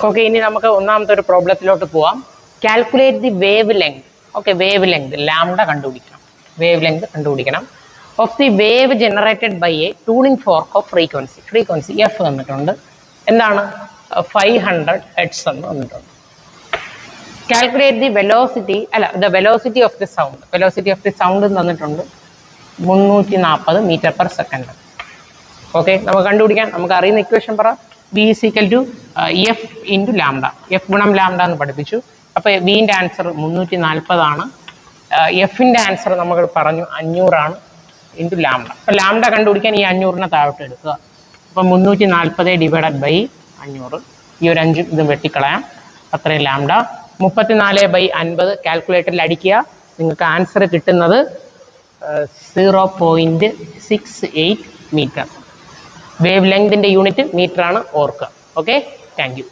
Okay, ഇനി നമുക്ക് ഒന്നാമത്തെ ഒരു പ്രോബ്ലത്തിലോട്ട് പോവാം. Calculate the wavelength. Okay, wavelength lambda കണ്ടുപിടിക്കണം. വേവ് ലെങ്ത് കണ്ടുപിടിക്കണം of the wave generated by a tuning fork of frequency. Frequency F തന്നിട്ടുണ്ട്. എന്താണ്? 500 ഹെർട്സ് എന്ന് തന്നിട്ടുണ്ട്. കാൽക്കുലേറ്റ് ദി വെലോസിറ്റി, അല്ല the velocity of the sound. Velocity of the sound തന്നിട്ടുണ്ട് 340 metre per second. Okay, നമുക്ക് കണ്ടുപിടിക്കാൻ നമുക്ക് അറിയുന്ന ഇക്വേഷൻ പറ. B is equal to F into lambda. F ഗുണം ലാംഡ എന്ന് പഠിപ്പിച്ചു. അപ്പോൾ ബീൻ്റെ ആൻസർ 340 ആണ്. എഫിൻ്റെ ആൻസർ നമ്മൾ പറഞ്ഞു 500 ആണ് ഇൻറ്റു ലാംഡ. അപ്പോൾ ലാംഡ കണ്ടുപിടിക്കാൻ ഈ 500നെ താഴോട്ട് എടുക്കുക. അപ്പോൾ 340 ഡിവൈഡഡ് ബൈ 500. ഈ ഒരു 5 ഇത് വെട്ടിക്കളയാം. അത്രയും ലാംഡ. 34/50 കാൽക്കുലേറ്ററിൽ അടിക്കുക. നിങ്ങൾക്ക് ആൻസർ കിട്ടുന്നത് 0.68 മീറ്റർ. വേവ് ലെങ്തിൻ്റെ യൂണിറ്റ് മീറ്റർ ആണ്, ഓർക്കുക. Okay, thank you.